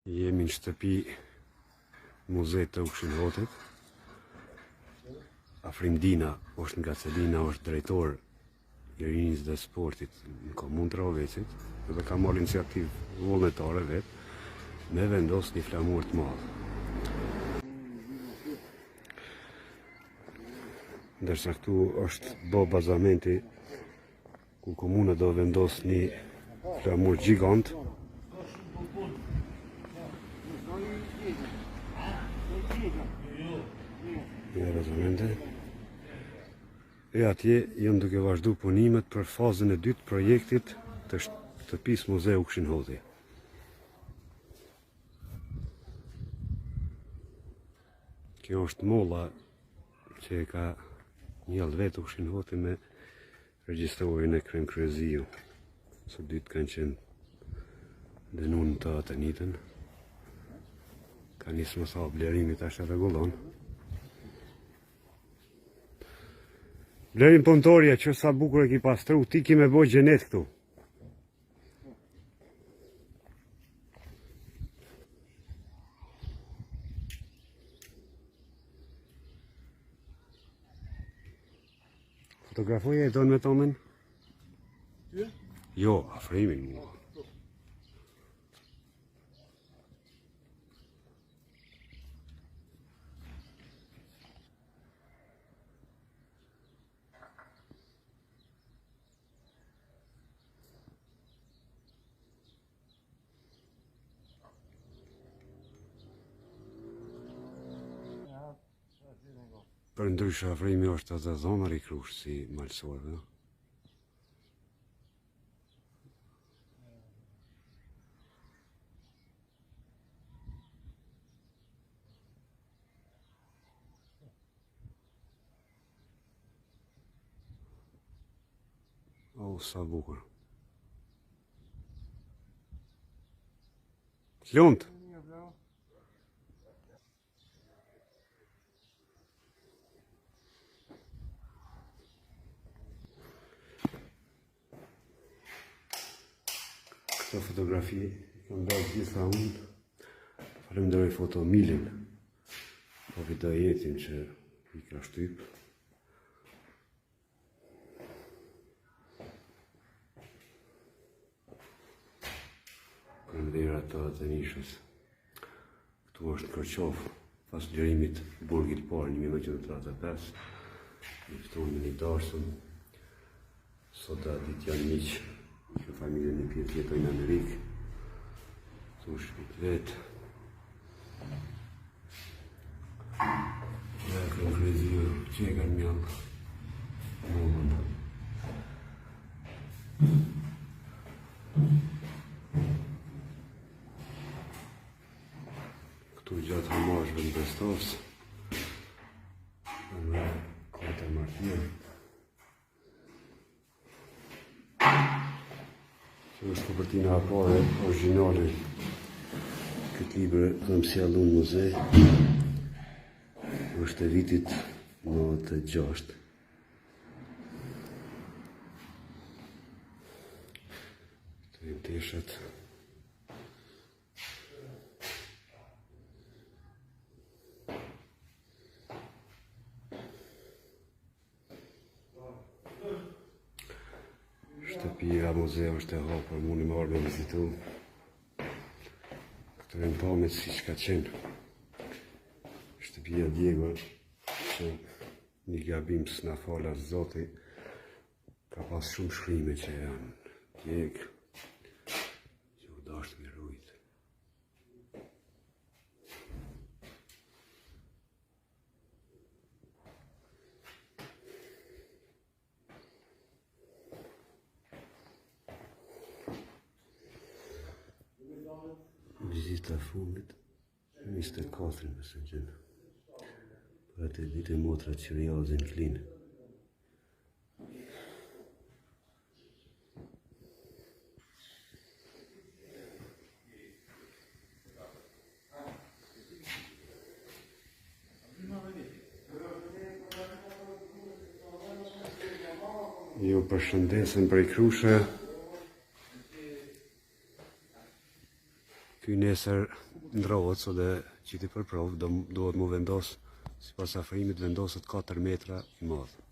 Jemi në shtëpi muzejt të Ukshinhotit. Afrim Dina është nga Celina, është drejtor i rinjës dhe sportit në komunë Travecit dhe ka marrë iniciativë vullnetare vetë me vendos një flamur të madh. Ndërsa këtu është bo bazamenti ku komuna do vendos një flamur gjigant. Një bazamente. E atje janë duke vazhdu punimet për fazën e dytë projektit të shtëpisë Muzeu Ukshinhoti. Kjo është molla që ka njëllë vetë Ukshinhoti me regjistruarin e Kremkryeziju. Së dytë kanë qenë dënuar të atenitën. Ka nisë më sa blerimi tash e rregullon. Blerim punëtorja që sa bukur e ki pastru, ti ki me boj gjenet këtu. Fotografoja e tonë me Tomen? Jo, afrimin mua. Për ndryshe afrimi është atë zona rikrush si malsorve. O, sa bukur. Lumt. Këto fotografi kam bërë gjitha unë. Falemnderoj Fotomilin po videojetin që i ka shtyp. Përmdera të atë nishës. Këtu është Kërqov, pas gjerimit burgit parë 1935. Njëftuar me një darsën. Sot dit janë miq. Që familjen e pjetë jetojnë në Amerikë. Tu shpit vetë. Dhe Kremkryeziju që e kanë mjallë. Mollën. Këtu gjatë hamashve në Bestovës. Në Kota Martirë. Kjo është kopertina e parë origjinale. Këtë libër kam sjellur në muze. Është e vitit 96. Këto janë teshat. Shtëpia muzeu është e hapur, mundi marrë me vizitu. Këto janë pamjet si që ka qenë. Shtëpia Diego, që një gabim s'na fala Zoti, ka pas shumë shkrime që janë djeg, që u dasht me rujt. Vizita fundit, 24 nëse gjënë. Për atë ditë e motra që rjazin klinë. Ju përshëndesem prej Krushe. Ky nesër ndrohet sot dhe qiti për provë duhet mu vendos, sipas afrimit vendoset 4 metra i madh.